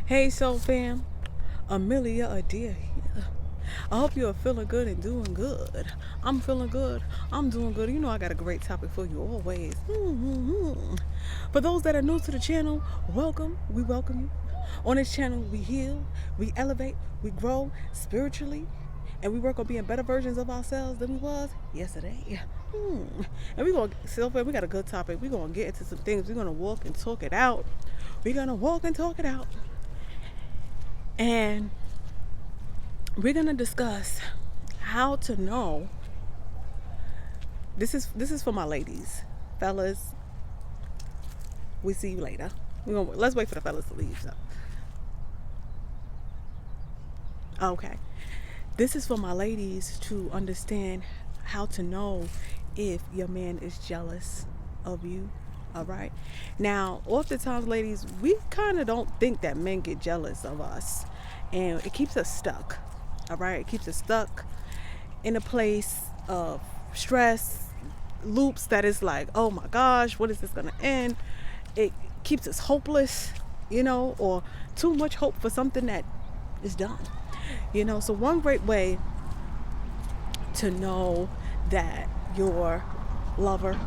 Hey, soul fam, Amelia Adair here. I hope you are feeling good and doing good. I'm feeling good. I'm doing good. You know I got a great topic for you always. For those that are new to the channel, welcome. We welcome you. On this channel, we heal, we elevate, we grow spiritually, and we work on being better versions of ourselves than we was yesterday. And we got a good topic. We're gonna get into some things. We're gonna walk and talk it out. We're gonna walk and talk it out. And we're gonna discuss how to know. This is for my ladies, fellas. We see you later. Let's wait for the fellas to leave. So, okay, this is for my ladies to understand how to know if your man is jealous of you. All right. Now, oftentimes, ladies, we kind of don't think that men get jealous of us, and it keeps us stuck. All right, it keeps us stuck in a place of stress, loops that is like, oh my gosh, what is this gonna end? It keeps us hopeless, or too much hope for something that is done. So one great way to know that your lover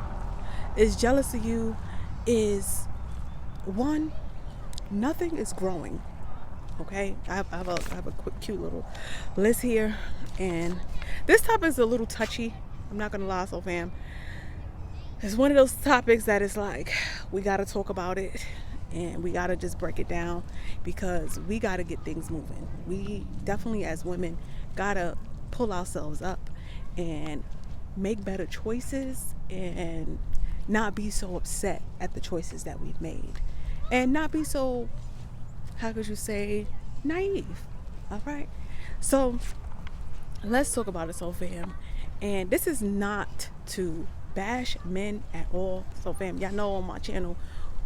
is jealous of you is one, nothing is growing. Okay, I have a quick, cute little list here, and this topic is a little touchy. I'm not gonna lie, so fam. It's one of those topics that is like, we gotta talk about it, and we gotta just break it down because we gotta get things moving. We definitely, as women, gotta pull ourselves up and make better choices and not be so upset at the choices that we've made, and not be so, how could you say, naive. All right, so let's talk about it, so fam. And this is not to bash men at all, so fam. Y'all know on my channel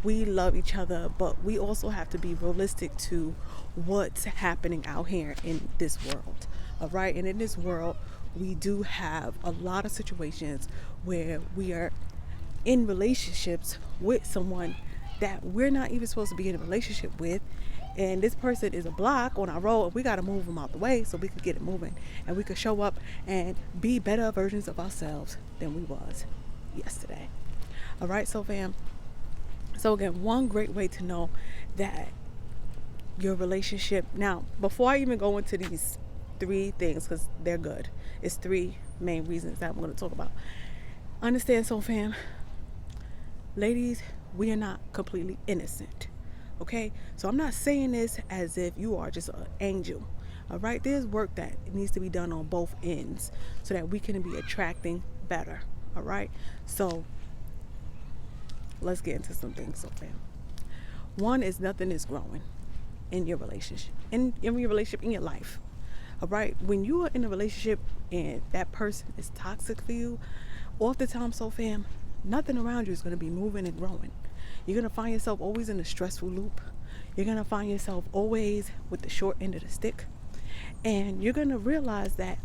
we love each other, but we also have to be realistic to what's happening out here in this world. All right, and in this world we do have a lot of situations where we are in relationships with someone that we're not even supposed to be in a relationship with, and this person is a block on our road, and we got to move them out the way so we could get it moving, and we could show up and be better versions of ourselves than we was yesterday. All right, so fam, so again, one great way to know that your relationship, now before I even go into these three things, because they're good, it's three main reasons that I'm going to talk about. Understand, so fam, ladies, we are not completely innocent. Okay, so I'm not saying this as if you are just an angel. All right, there's work that needs to be done on both ends so that we can be attracting better. All right, so let's get into some things, so fam. One is, nothing is growing in your relationship, in your relationship, in your life. All right, when you are in a relationship and that person is toxic for you, oftentimes, so fam, nothing around you is going to be moving and growing. You're going to find yourself always in a stressful loop. You're going to find yourself always with the short end of the stick. And you're going to realize that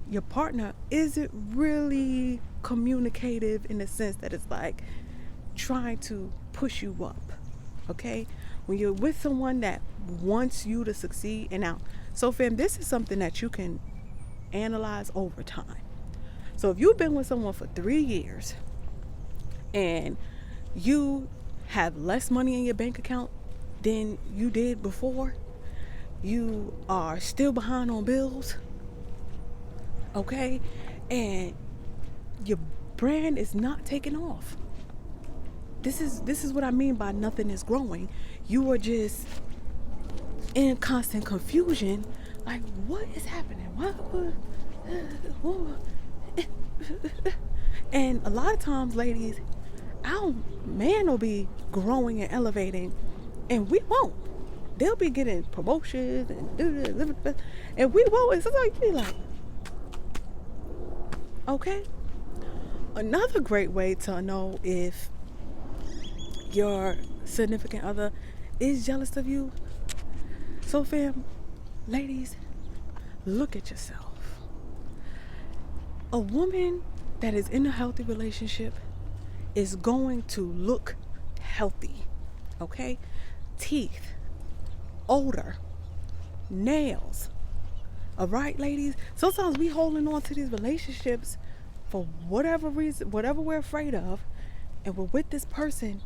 your partner isn't really communicative in the sense that it's like trying to push you up. Okay? When you're with someone that wants you to succeed, and now, so fam, this is something that you can analyze over time. So if you've been with someone for 3 years and you have less money in your bank account than you did before, you are still behind on bills, okay, and your brand is not taking off. This is what I mean by nothing is growing. You are just in constant confusion, like, what is happening? What? And a lot of times, ladies, our man will be growing and elevating, and we won't. They'll be getting promotions and we won't. It's like, you be like, okay. Another great way to know if your significant other is jealous of you, so fam, ladies, look at yourself. A woman that is in a healthy relationship is going to look healthy. Okay? Teeth, odor, nails. All right, ladies? Sometimes we holding on to these relationships for whatever reason, whatever we're afraid of, and we're with this person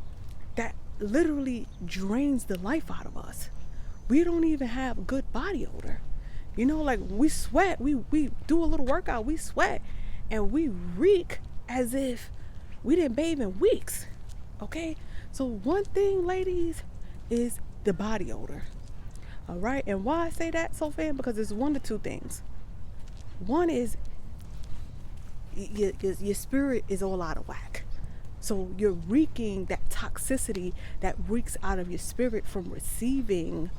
that literally drains the life out of us. We don't even have good body odor. You know, like we sweat, we do a little workout, we sweat, and we reek as if we didn't bathe in weeks. Okay? So one thing, ladies, is the body odor. All right? And why I say that, Sophia? Because it's one of two things. One is your spirit is all out of whack. So you're reeking that toxicity that reeks out of your spirit from receiving,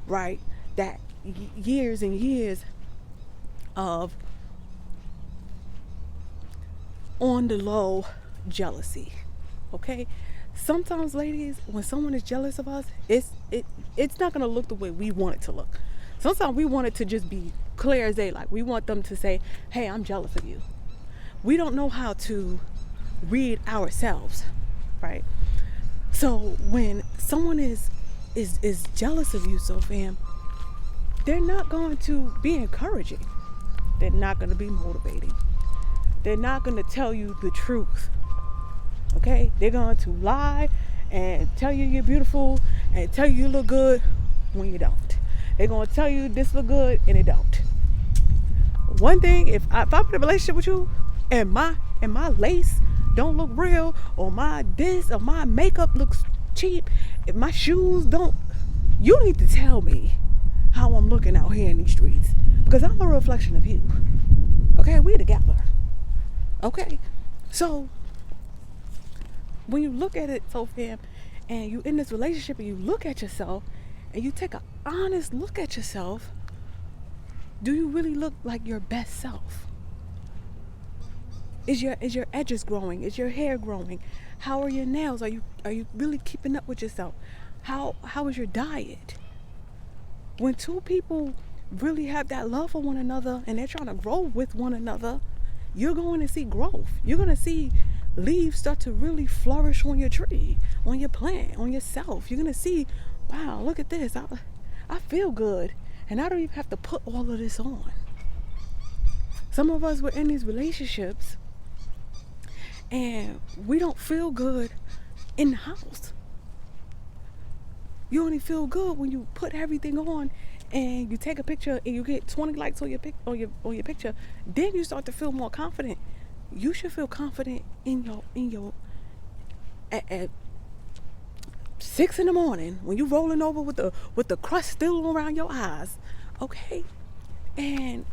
right, that years and years of on the low jealousy. Okay? Sometimes, ladies, when someone is jealous of us, it's not going to look the way we want it to look. Sometimes we want it to just be clear as day. Like, we want them to say, hey, I'm jealous of you. We don't know how to read ourselves, right? So when someone is jealous of you, so fam, they're not going to be encouraging. They're not going to be motivating. They're not going to tell you the truth. Okay? They're going to lie and tell you you're beautiful and tell you you look good when you don't. They're going to tell you this look good and it don't. One thing, if I'm in a relationship with you and my lace don't look real, or my this or my makeup looks cheap, if my shoes don't, you need to tell me how I'm looking out here in these streets, because I'm a reflection of you. Okay, we're together. Okay, so when you look at it, so fam, and you in this relationship and you look at yourself and you take an honest look at yourself, do you really look like your best self? Is your edges growing? Is your hair growing? How are your nails? Are you really keeping up with yourself? How is your diet? When two people really have that love for one another and they're trying to grow with one another, you're going to see growth. You're going to see leaves start to really flourish on your tree, on your plant, on yourself. You're going to see, wow, look at this. I feel good. And I don't even have to put all of this on. Some of us were in these relationships and we don't feel good in the house. You only feel good when you put everything on and you take a picture and you get 20 likes on your picture. Then you start to feel more confident. You should feel confident in your at 6 a.m. when you rolling over with the crust still around your eyes. Okay? And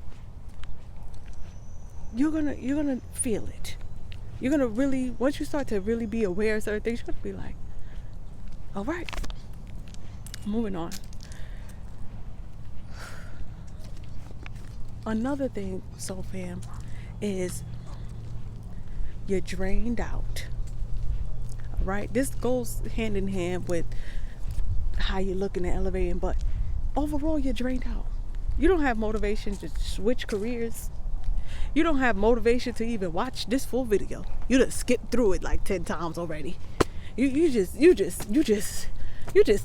you're gonna feel it. You're gonna really, once you start to really be aware of certain things, you're gonna be like, all right, moving on. Another thing, so fam, is you're drained out. All right, this goes hand in hand with how you're looking at elevating, but overall you're drained out. You don't have motivation to switch careers. You don't have motivation to even watch this full video. You just skipped through it like 10 times already. You just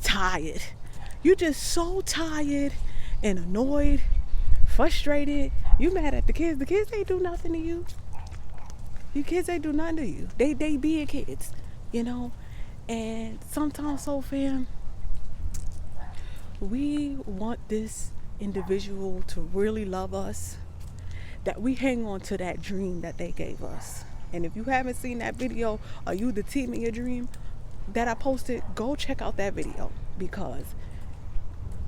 tired. You just so tired and annoyed, frustrated. You mad at the kids. The kids ain't do nothing to you. You kids ain't do nothing to you. They being kids, you know. And sometimes, so fam, we want this individual to really love us, that we hang on to that dream that they gave us. And if you haven't seen that video, Are You the Team in Your Dream, that I posted, go check out that video. Because,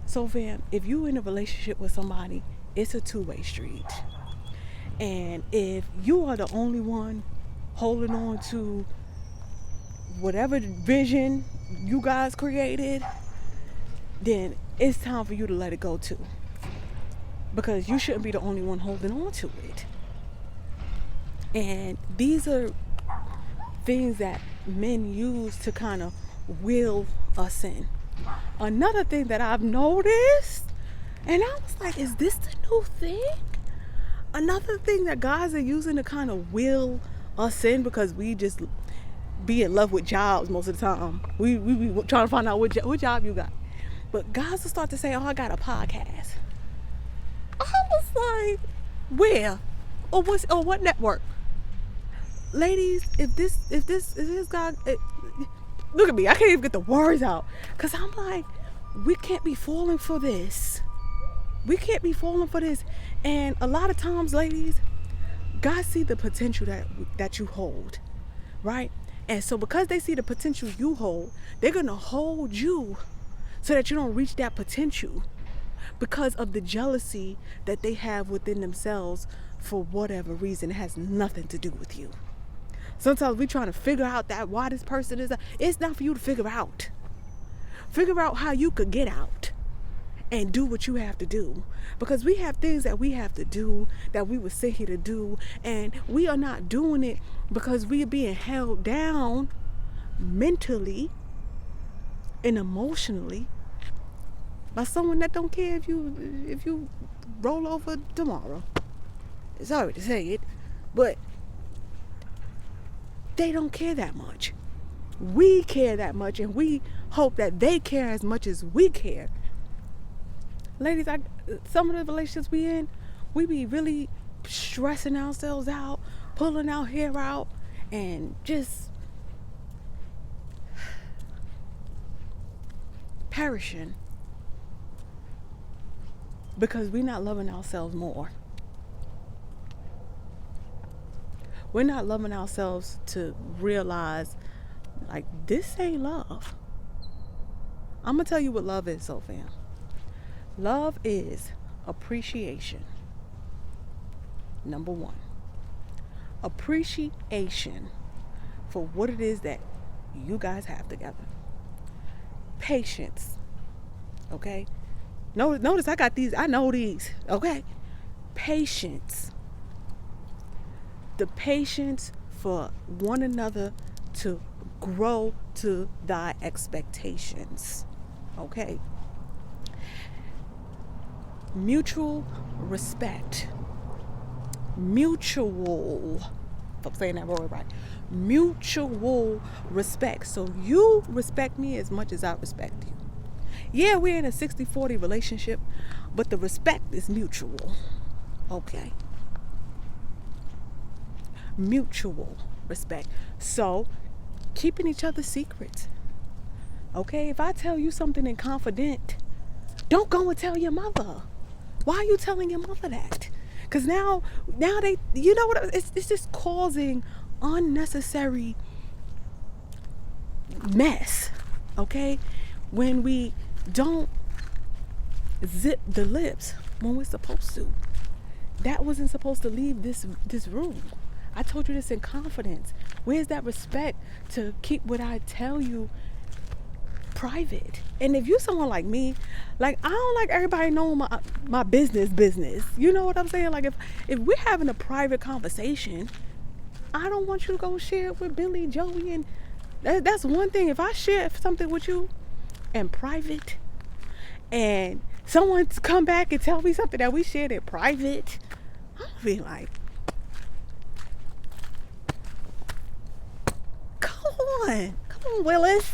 so fam, if you in a relationship with somebody, it's a two-way street. And if you are the only one holding on to whatever vision you guys created, then it's time for you to let it go too. Because you shouldn't be the only one holding on to it. And these are things that men use to kind of will us in. Another thing that I've noticed, and I was like, is this the new thing? Another thing that guys are using to kind of will us in, because we just be in love with jobs most of the time. We be trying to find out what job you got. But guys will start to say, oh, I got a podcast. I was like, where? Or what network? Ladies, if this guy, look at me, I can't even get the words out. Because I'm like, we can't be falling for this. We can't be falling for this. And a lot of times, ladies, God see the potential that you hold, right? And so because they see the potential you hold, they're going to hold you so that you don't reach that potential because of the jealousy that they have within themselves for whatever reason. It has nothing to do with you. Sometimes we trying to figure out that why this person is. It's not for you to figure out. Figure out how you could get out and do what you have to do, because we have things that we have to do that we were sent here to do, and we are not doing it because we are being held down mentally and emotionally by someone that don't care if you roll over tomorrow. Sorry to say it, but they don't care that much. We care that much, and we hope that they care as much as we care. Ladies, some of the relationships we in, we be really stressing ourselves out, pulling our hair out, and just perishing because we're not loving ourselves more. We're not loving ourselves to realize, like, this ain't love. I'm going to tell you what love is, so fam. Love is appreciation. Number one. Appreciation for what it is that you guys have together. Patience. Okay? Notice I got these. I know these. Okay? Patience. The patience for one another to grow to thy expectations. Okay? Mutual respect. Mutual. If I'm saying that word right. Mutual respect. So you respect me as much as I respect you. Yeah, we're in a 60-40 relationship, but the respect is mutual. Okay. Mutual respect. So keeping each other's secrets. Okay, if I tell you something in confident, don't go and tell your mother. Why are you telling your mother that? Because now they, you know what, it's just causing unnecessary mess. Okay, when we don't zip the lips when we're supposed to. That wasn't supposed to leave this room. I told you this in confidence. Where's that respect to keep what I tell you private? And if you someone like me, like, I don't like everybody knowing my business. You know what I'm saying? Like, if we're having a private conversation, I don't want you to go share it with Billy, Joey, and that's one thing. If I share something with you in private and someone come back and tell me something that we shared in private, I'm gonna be like, come on, Willis.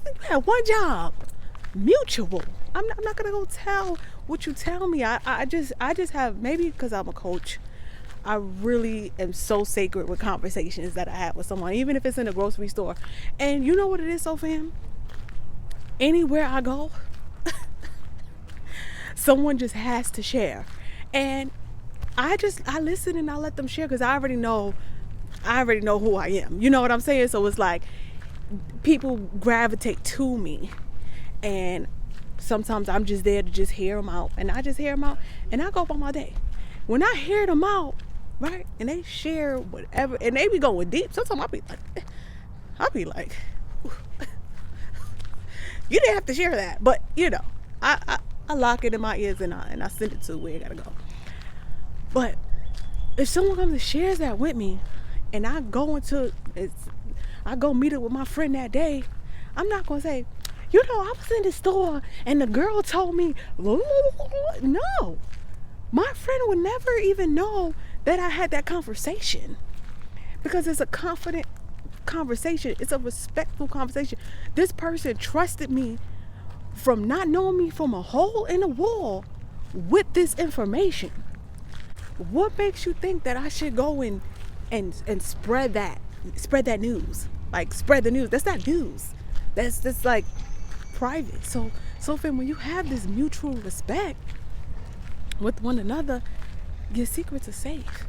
You had one job. Mutual. I'm not gonna go tell what you tell me. I just have, maybe because I'm a coach, I really am so sacred with conversations that I have with someone, even if it's in a grocery store. And you know what it is, so fam? Anywhere I go, someone just has to share. And I listen and I let them share, because I already know who I am. You know what I'm saying? So it's like people gravitate to me, and sometimes I'm just there to just hear them out, and I just hear them out and I go about my day. When I hear them out, right, and they share whatever, and they be going deep, sometimes I'll be like you didn't have to share that, but you know, I lock it in my ears and I send it to where it gotta go. But if someone comes and shares that with me, and I go meet up with my friend that day, I'm not gonna say, you know, I was in the store and the girl told me, no. My friend would never even know that I had that conversation, because it's a confident conversation. It's a respectful conversation. This person trusted me from not knowing me from a hole in a wall with this information, what makes you think that I should go and spread that news? Like, spread the news. That's not news. That's like private. So fam, when you have this mutual respect with one another, your secrets are safe.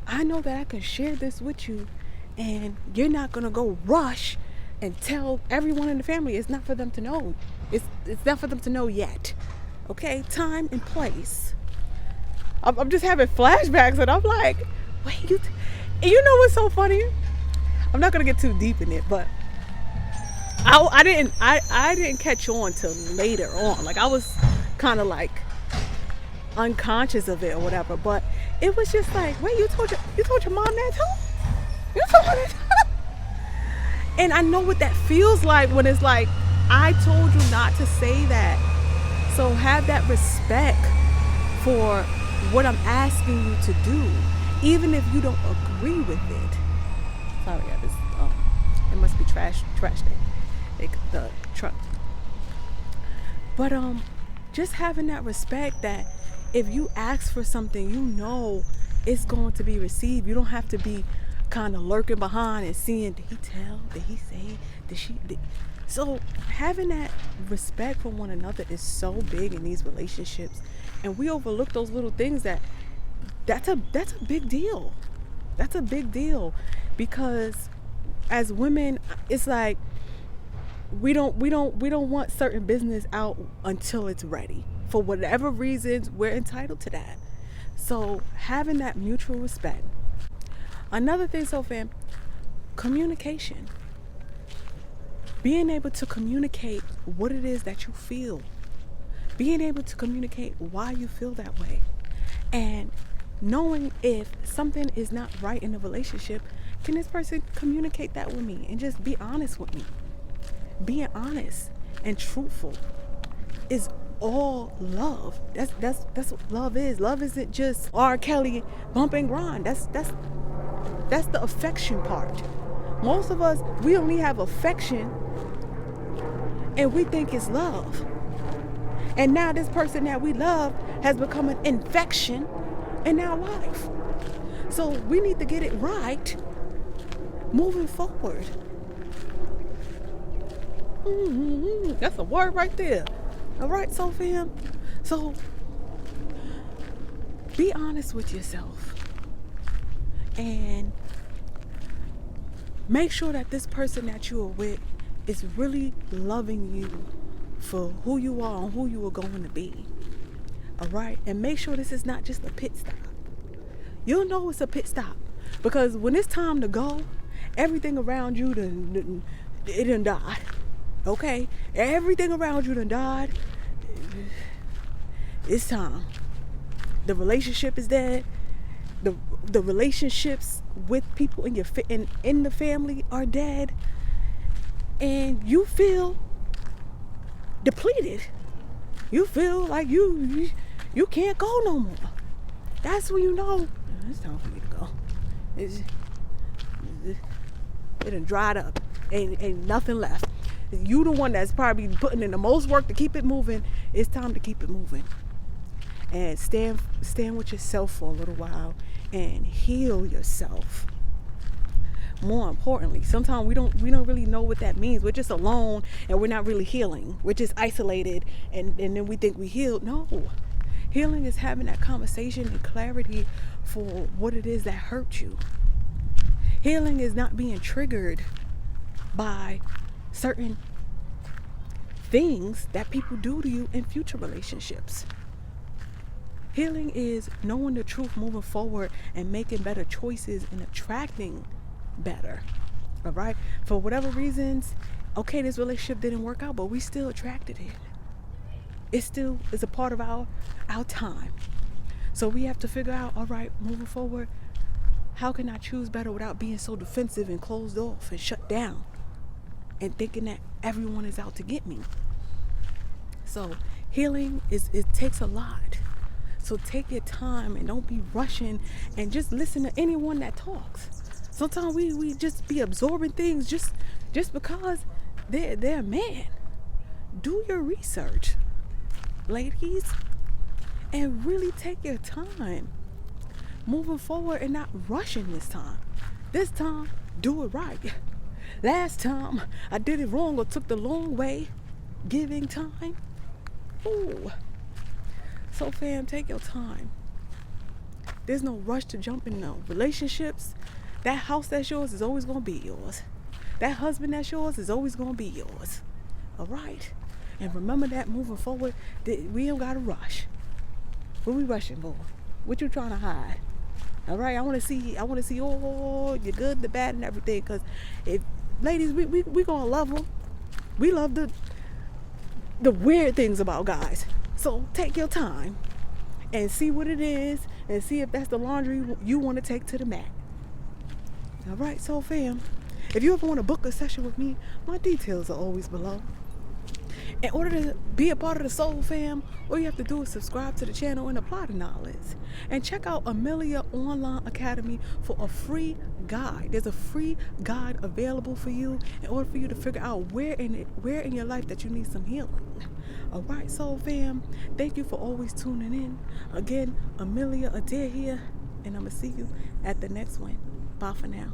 I know that I can share this with you, and you're not gonna go rush and tell everyone in the family. It's not for them to know. It's not for them to know yet. Okay, time and place. I'm just having flashbacks, and I'm like, wait, you know what's so funny? I'm not gonna get too deep in it, but I didn't catch on till later on. Like, I was kind of like unconscious of it or whatever, but it was just like, wait, you told your mom that too? You told her that too? And I know what that feels like when it's like, I told you not to say that. So have that respect for what I'm asking you to do, even if you don't agree with it. Sorry, it must be trash day. The truck. But just having that respect that if you ask for something, you know it's going to be received. You don't have to be kind of lurking behind and seeing, did he tell? Did he say? Did she? So having that respect for one another is so big in these relationships, and we overlook those little things. That's a big deal. That's a big deal, because as women, it's like we don't want certain business out until it's ready. For whatever reasons, we're entitled to that. So having that mutual respect. Another thing, so fam, communication. Being able to communicate what it is that you feel. Being able to communicate why you feel that way. And knowing if something is not right in a relationship, can this person communicate that with me and just be honest with me? Being honest and truthful is all love. That's what love is. Love isn't just R. Kelly bump and grind. That's the affection part. Most of us, we only have affection and we think it's love. And now this person that we love has become an infection in our life. So we need to get it right moving forward. That's a word right there. All right, so fam. So be honest with yourself and make sure that this person that you are with is really loving you for who you are and who you are going to be. All right, and make sure this is not just a pit stop. You'll know it's a pit stop because when it's time to go, everything around you done died. Okay, everything around you done died. It's time. The relationship is dead. The relationships with people in the family are dead, and you feel depleted. You feel like you can't go no more. That's when you know it's time for me to go. It done dried up. Ain't nothing left. You the one that's probably putting in the most work to keep it moving. It's time to keep it moving. And stand with yourself for a little while and heal yourself. More importantly, sometimes we don't really know what that means. We're just alone and we're not really healing. We're just isolated and then we think we healed. No. Healing is having that conversation and clarity for what it is that hurt you. Healing is not being triggered by certain things that people do to you in future relationships. Healing is knowing the truth, moving forward and making better choices and attracting better. All right, for whatever reasons, okay, this relationship didn't work out, but we still attracted it. It still is a part of our time. So we have to figure out, all right, moving forward, how can I choose better without being so defensive and closed off and shut down and thinking that everyone is out to get me? So healing it takes a lot. So take your time and don't be rushing and just listen to anyone that talks. Sometimes we just be absorbing things just because they're a man. do your research, ladies, and really take your time moving forward and not rushing this time. This time, do it right. Last time, I did it wrong or took the long way, giving time. Ooh. So fam, take your time. There's no rush to jump in no relationships. That house that's yours is always going to be yours. That husband that's yours is always going to be yours. All right? And remember that moving forward, we don't got to rush. What we rushing for? What you trying to hide? All right? I want to see all the good, the bad, and everything. Because if ladies, we going to love them. We love the weird things about guys. So take your time and see what it is and see if that's the laundry you want to take to the mat. All right, so fam, if you ever want to book a session with me, my details are always below. In order to be a part of the Soul Fam, all you have to do is subscribe to the channel and apply the knowledge. And check out Amelia Online Academy for a free guide. There's a free guide available for you in order for you to figure out where in your life that you need some healing. All right, Soul Fam, thank you for always tuning in. Again, Amelia Adair here, and I'm going to see you at the next one. Bye for now.